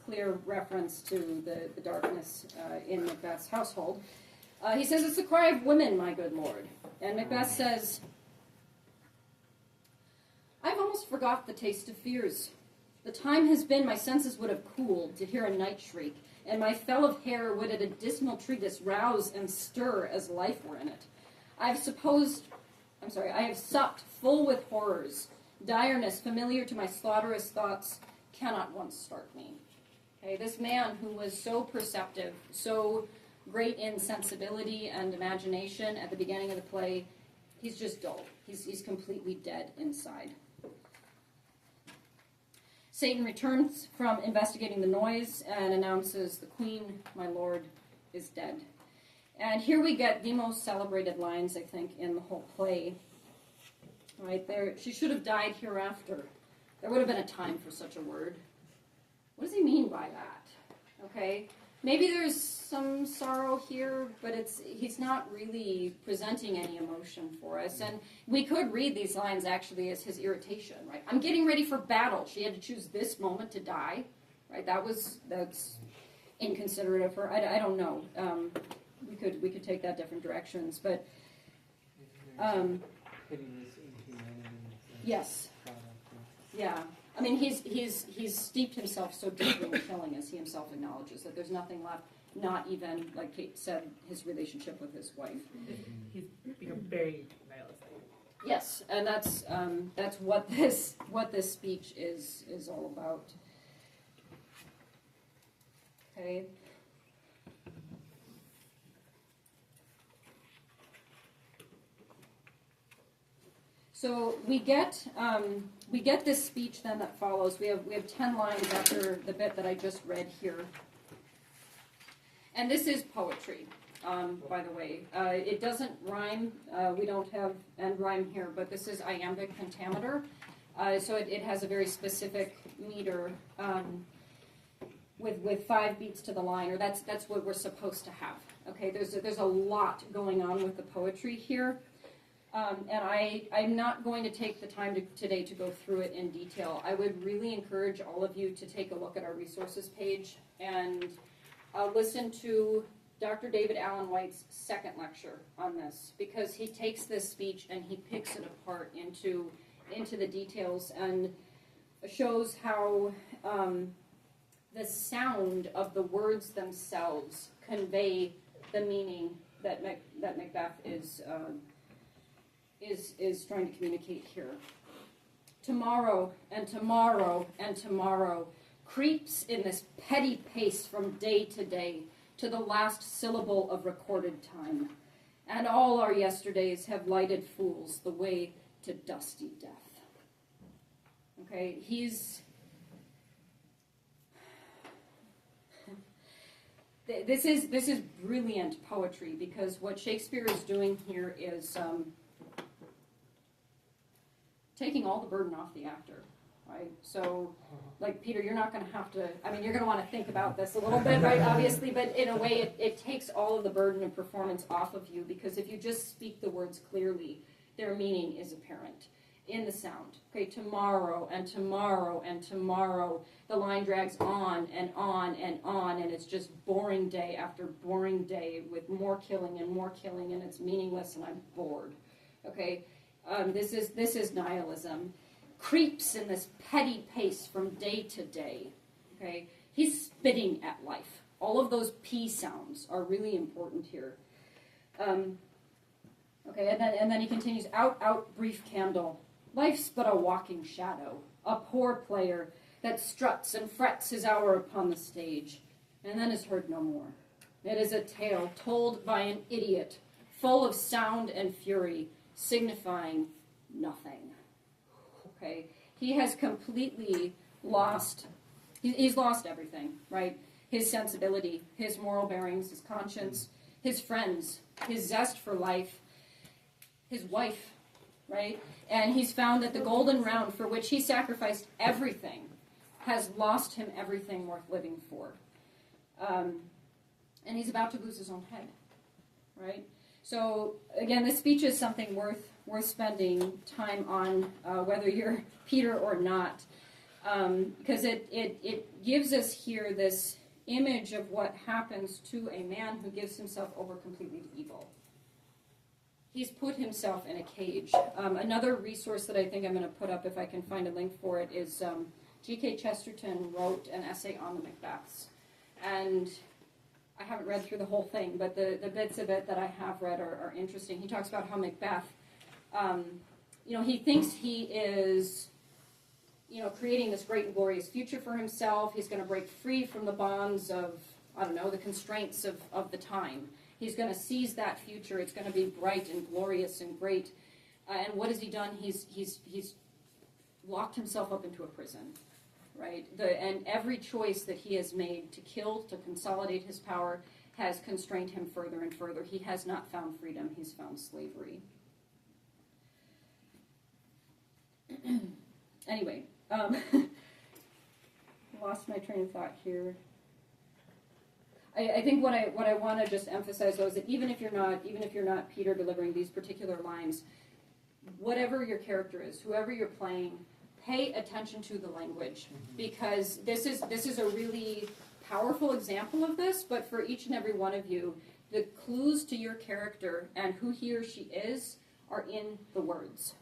clear reference to the darkness in Macbeth's household. He says, "It's the cry of women, my good lord." And Macbeth says, "I've almost forgot the taste of fears. The time has been my senses would have cooled to hear a night shriek, and my fell of hair would at a dismal treatise rouse and stir as life were in it. I have supped full with horrors. Direness, familiar to my slaughterous thoughts, cannot once start me." Okay, this man who was so perceptive, so great in sensibility and imagination at the beginning of the play, he's just dull. He's completely dead inside. Satan returns from investigating the noise and announces, "The queen, my lord, is dead." And here we get the most celebrated lines, I think, in the whole play. Right there, "She should have died hereafter. There would have been a time for such a word." What does he mean by that? Okay, maybe there's some sorrow here, but he's not really presenting any emotion for us. And we could read these lines actually as his irritation, right? I'm getting ready for battle. She had to choose this moment to die, right? That's inconsiderate of her. I don't know. We could take that different directions, but yes, yeah. I mean, he's steeped himself so deeply in killing, as he himself acknowledges, that there's nothing left. Not even, like Kate said, his relationship with his wife. He's become very nihilistic. Yes, and that's what this speech is all about. Okay. So we get this speech then that follows. We have 10 lines after the bit that I just read here. And this is poetry, by the way. It doesn't rhyme. We don't have end rhyme here, but this is iambic pentameter. So it has a very specific meter with 5 beats to the line, or that's what we're supposed to have. Okay, there's a lot going on with the poetry here. And I'm not going to take the time today to go through it in detail. I would really encourage all of you to take a look at our resources page and listen to Dr. David Allen White's second lecture on this, because he takes this speech and he picks it apart into the details and shows how the sound of the words themselves convey the meaning that Macbeth is trying to communicate here. Tomorrow and tomorrow and tomorrow creeps in this petty pace from day to day to the last syllable of recorded time. And all our yesterdays have lighted fools the way to dusty death. Okay, This is brilliant poetry, because what Shakespeare is doing here is taking all the burden off the actor, right? So, like, Peter, you're not going to have to, I mean, you're going to want to think about this a little bit, right, obviously, but in a way it takes all of the burden of performance off of you, because if you just speak the words clearly, their meaning is apparent in the sound. Okay, tomorrow and tomorrow and tomorrow, the line drags on and on and on, and it's just boring day after boring day with more killing, and it's meaningless, and I'm bored. Okay, this is nihilism. Creeps in this petty pace from day to day. Okay, he's spitting at life. All of those P sounds are really important here. Okay, and then he continues. Out, brief candle. Life's but a walking shadow, a poor player that struts and frets his hour upon the stage, and then is heard no more. It is a tale told by an idiot, full of sound and fury, signifying nothing. Okay, he has completely lost, he's lost everything, right? His sensibility, his moral bearings, his conscience, his friends, his zest for life, his wife, right? And he's found that the golden round for which he sacrificed everything has lost him everything worth living for. And he's about to lose his own head, right? So, again, this speech is something worth spending time on, whether you're Peter or not. because it gives us here this image of what happens to a man who gives himself over completely to evil. He's put himself in a cage. Another resource that I think I'm going to put up, if I can find a link for it, is G.K. Chesterton wrote an essay on the Macbeths. And I haven't read through the whole thing, but the bits of it that I have read are interesting. He talks about how Macbeth, he thinks he is, creating this great and glorious future for himself. He's going to break free from the bonds of, the constraints of the time. He's going to seize that future. It's going to be bright and glorious and great. And what has he done? He's locked himself up into a prison, right? And every choice that he has made to kill, to consolidate his power, has constrained him further and further. He has not found freedom. He's found slavery. Anyway, lost my train of thought here. I think what I want to just emphasize though is that even if you're not Peter delivering these particular lines, whatever your character is, whoever you're playing, pay attention to the language, because this is a really powerful example of this. But for each and every one of you, the clues to your character and who he or she is are in the words,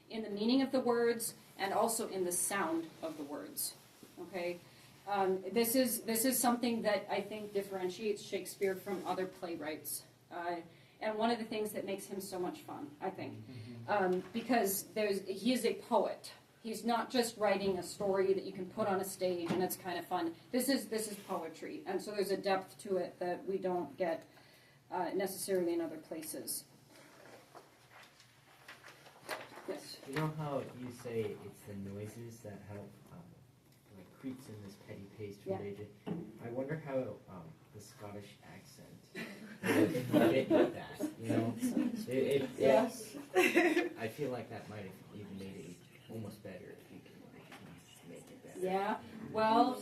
in the meaning of the words, and also in the sound of the words. Okay. This is something that I think differentiates Shakespeare from other playwrights, and one of the things that makes him so much fun, I think, because he is a poet. He's not just writing a story that you can put on a stage and it's kind of fun. This is poetry, and so there's a depth to it that we don't get necessarily in other places. Yes. You know how you say it's the noises that help, like creeps in this petty pace from David? I wonder how the Scottish accent would fit with that. Yes. I feel like that might have even made it almost better if you could make it better. Yeah. Well,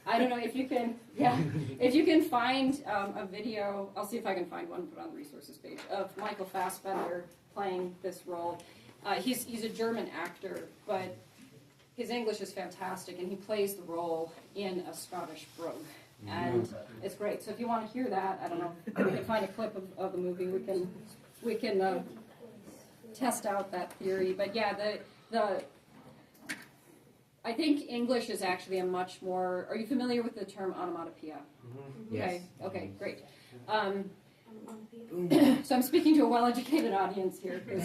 I don't know if you can. Yeah, if you can find a video, I'll see if I can find one, put on the resources page, of Michael Fassbender playing this role. He's a German actor, but his English is fantastic, and he plays the role in a Scottish brogue, and it's great. So if you want to hear that, I don't know, we can find a clip of the movie. We can test out that theory. But yeah, I think English is actually a much more. Are you familiar with the term onomatopoeia? Mm-hmm. Yes. Okay, great. So I'm speaking to a well-educated audience here, because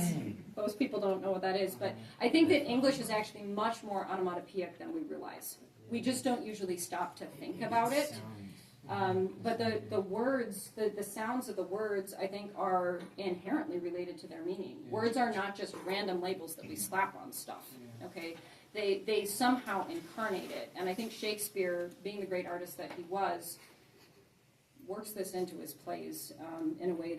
most people don't know what that is. But I think that English is actually much more onomatopoeic than we realize. We just don't usually stop to think about it. But the words, the sounds of the words, I think, are inherently related to their meaning. Words are not just random labels that we slap on stuff. Okay, they somehow incarnate it, and I think Shakespeare, being the great artist that he was, works this into his plays in a way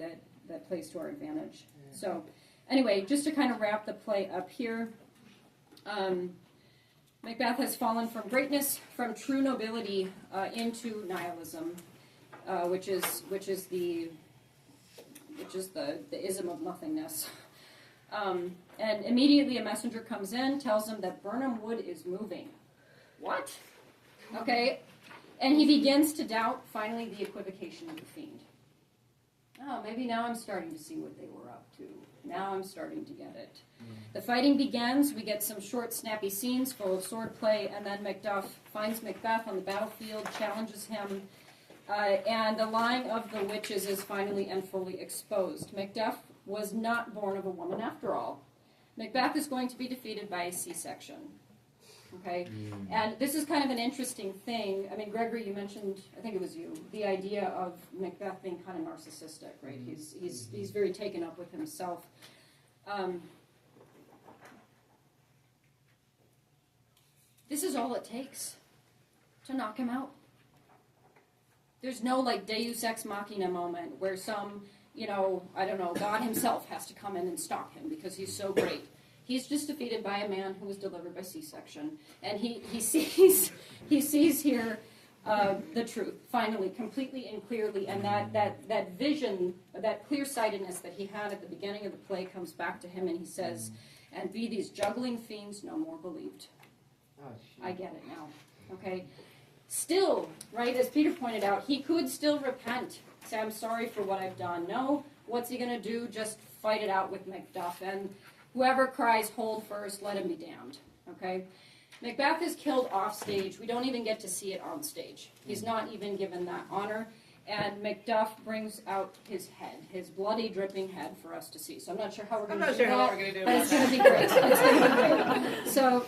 that plays to our advantage. So anyway, just to kind of wrap the play up here, Macbeth has fallen from greatness, from true nobility, into nihilism, which is the ism of nothingness. And immediately a messenger comes in, tells him that Birnam Wood is moving. What? Okay. And he begins to doubt, finally, the equivocation of the fiend. Oh, maybe now I'm starting to see what they were up to. Now I'm starting to get it. The fighting begins. We get some short, snappy scenes full of swordplay, and then Macduff finds Macbeth on the battlefield, challenges him, and the lying of the witches is finally and fully exposed. Macduff was not born of a woman after all. Macbeth is going to be defeated by a C-section. Okay, and this is kind of an interesting thing. I mean, Gregory, you mentioned, I think it was you, the idea of Macbeth being kind of narcissistic, right? He's very taken up with himself. This is all it takes to knock him out. There's no like Deus Ex Machina moment where some, God himself has to come in and stop him because he's so great. He's just defeated by a man who was delivered by C-section, and he sees here the truth finally, completely and clearly, and that vision, that clear-sightedness that he had at the beginning of the play comes back to him, and he says, "And be these juggling fiends no more believed." Oh, shoot. I get it now. Okay? Still, right, as Peter pointed out, he could still repent. Say, I'm sorry for what I've done. No, what's he going to do? Just fight it out with Macduff. And whoever cries hold first, let him be damned. Okay? Macbeth is killed off stage. We don't even get to see it on stage. He's not even given that honor. And Macduff brings out his head, his bloody, dripping head for us to see. So I'm not sure how we're going to do that. I'm not sure how we're going to do But it. it's going to be great. It's going to be great. So,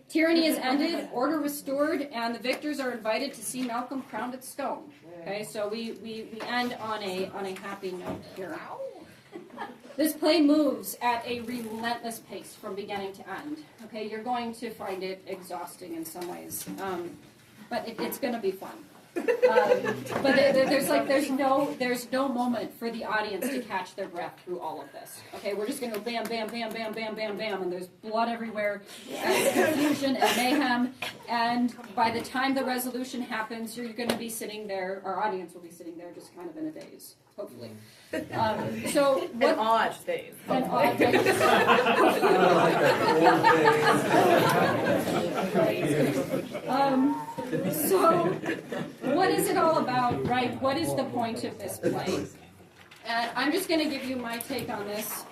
tyranny is ended, order restored, and the victors are invited to see Malcolm crowned at Scone. Okay, so we end on a happy note here. This play moves at a relentless pace from beginning to end. Okay, you're going to find it exhausting in some ways, but it's going to be fun. But there's no moment for the audience to catch their breath through all of this. Okay, we're just going to go bam, bam, bam, bam, bam, bam, bam, and there's blood everywhere, and confusion and mayhem. And by the time the resolution happens, you're going to be sitting there. Our audience will be sitting there, just kind of in a daze, hopefully. So what? An odd days. An odd daze. So, what is it all about, right? What is the point of this play? And I'm just going to give you my take on this.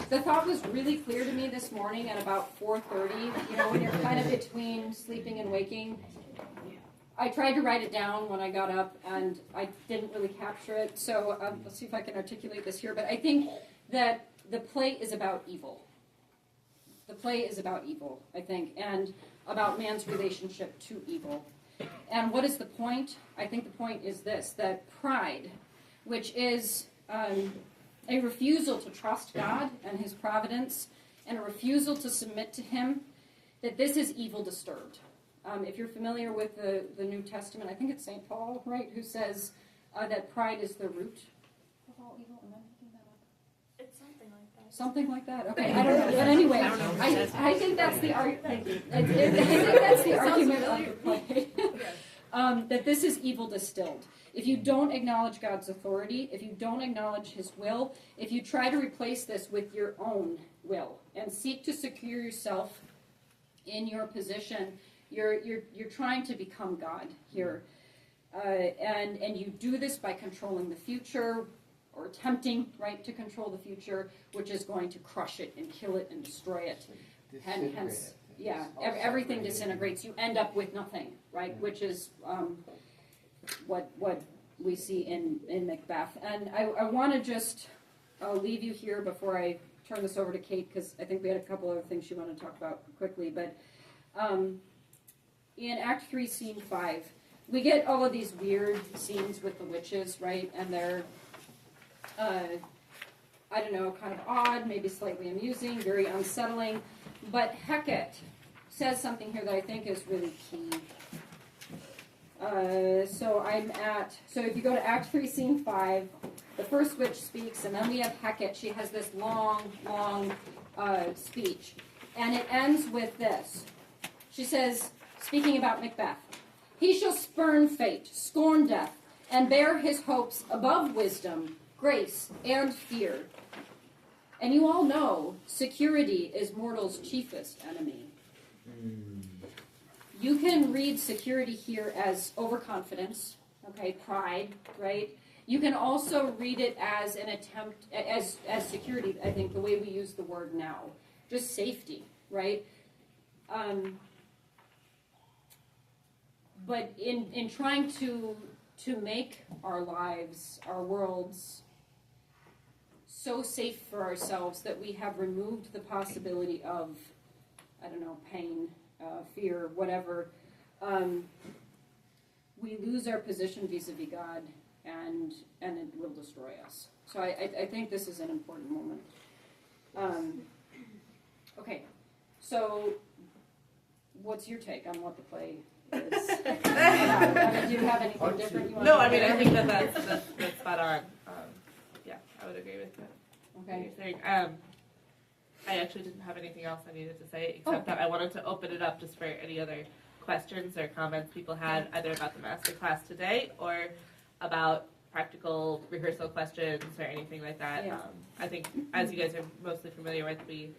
The thought was really clear to me this morning at about 4:30. You know, when you're kind of between sleeping and waking. I tried to write it down when I got up, and I didn't really capture it. So let's see if I can articulate this here. But I think that the play is about evil. The play is about evil, I think, and about man's relationship to evil. And what is the point? I think the point is this, that pride, which is a refusal to trust God and his providence, and a refusal to submit to him, that this is evil disturbed. If you're familiar with the New Testament, I think it's St. Paul, right, who says that pride is the root of all evil. Am I making that up? It's something like that. Something like that. Okay, I don't know. But anyway, I think that's the argument. I think that's the argument of the play. That this is evil distilled. If you don't acknowledge God's authority, if you don't acknowledge his will, if you try to replace this with your own will and seek to secure yourself in your position, you're trying to become God here. And you do this by controlling the future, or attempting, right, to control the future, which is going to crush it and kill it and destroy it. And hence, yeah, everything disintegrates. You end up with nothing, right, which is what we see in Macbeth. And I want to just leave you here before I turn this over to Kate, because I think we had a couple other things she wanted to talk about quickly. But in Act 3, Scene 5, we get all of these weird scenes with the witches, right? And they're, I don't know, kind of odd, maybe slightly amusing, very unsettling. But Hecate says something here that I think is really key. So if you go to Act 3, Scene 5, the first witch speaks, and then we have Hecate. She has this long speech. And it ends with this. She says, speaking about Macbeth, he shall spurn fate, scorn death, and bear his hopes above wisdom, grace, and fear. And you all know security is mortal's chiefest enemy. You can read security here as overconfidence, okay, pride, right? You can also read it as an attempt, as security, I think, the way we use the word now. Just safety, right? But in trying to make our lives, our worlds, so safe for ourselves that we have removed the possibility of, I don't know, pain, fear, whatever, we lose our position vis-a-vis God, and it will destroy us. So I think this is an important moment. Okay, so what's your take on what the play is? Do you have anything different you want No, to I mean, I share? think that's spot on. Yeah, I would agree with that. Okay. What you're saying. I actually didn't have anything else I needed to say, except that I wanted to open it up just for any other questions or comments people had, either about the Masterclass today or about practical rehearsal questions or anything like that. Yeah. I think, as you guys are mostly familiar with, we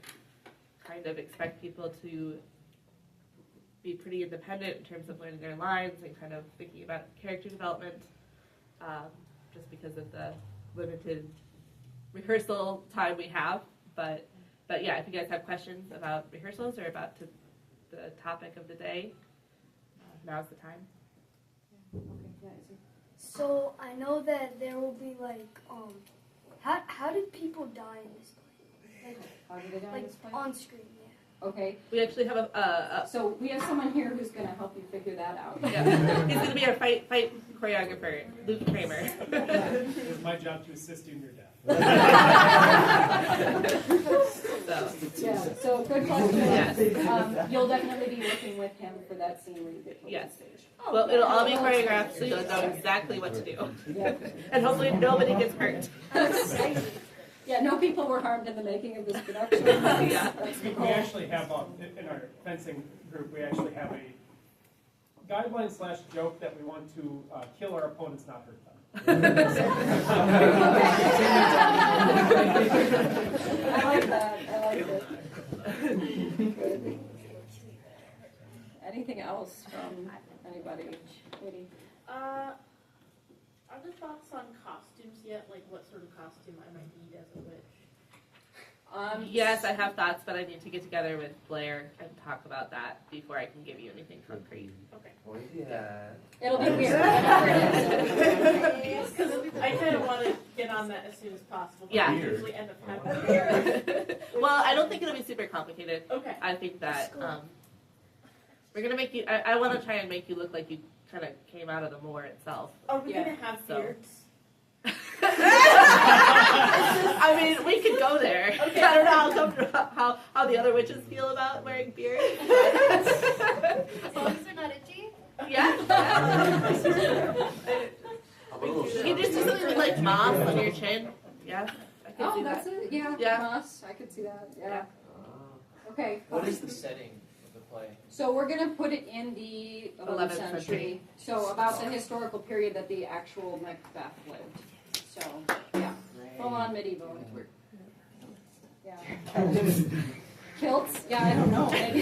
kind of expect people to be pretty independent in terms of learning their lines and kind of thinking about character development, just because of the limited rehearsal time we have. But yeah, if you guys have questions about rehearsals or about the topic of the day, now's the time. So I know that there will be like, how did people die in this play? How did they die in Like this play? on screen, yeah. Okay, We actually have so we have someone here who's going to help you figure that out. yeah, he's going to be our fight choreographer, Luke Kramer. It was my job to assist you in your death. So good question. Yes. You'll definitely be working with him for that scene where you get to Yes. the stage. Well, it'll all be choreographed, so you'll know exactly what to do. Yeah. And hopefully nobody gets hurt. Yeah, no people were harmed in the making of this production. Yeah. That's the We goal. actually have, in our fencing group, we actually have a guideline / joke that we want to kill our opponents, not hurt them. I like that. I like it. Good. Anything else from anybody? Katie? Are there thoughts on costumes yet? Like what sort of costume I might need as a witch? Yes, I have thoughts, but I need to get together with Blair and talk about that before I can give you anything concrete. Okay. Oh, yeah. It'll be weird. Whatever it is. Because I kind of want to get on that as soon as possible. But Yeah. I usually end up having Well, I don't think it'll be super complicated. Okay. I think that we're gonna make you. I want to try and make you look like you kind of came out of the moor itself. Are we Yeah. going to have So. beards? I mean, we could go there. Okay. I don't know how the other witches feel about wearing beards. As long as they're not itchy. Yeah. You just do something with like moss on your chin. Yeah. I can Oh, see that's that. it. Yeah. Yeah. Moss. I could see that. Yeah. Okay. What is the setting of the play? So we're going to put it in the 11th century. So about the historical period that the actual Macbeth lived. So, yeah. Full on medieval. Yeah. Kilts? Yeah, I don't know. Maybe.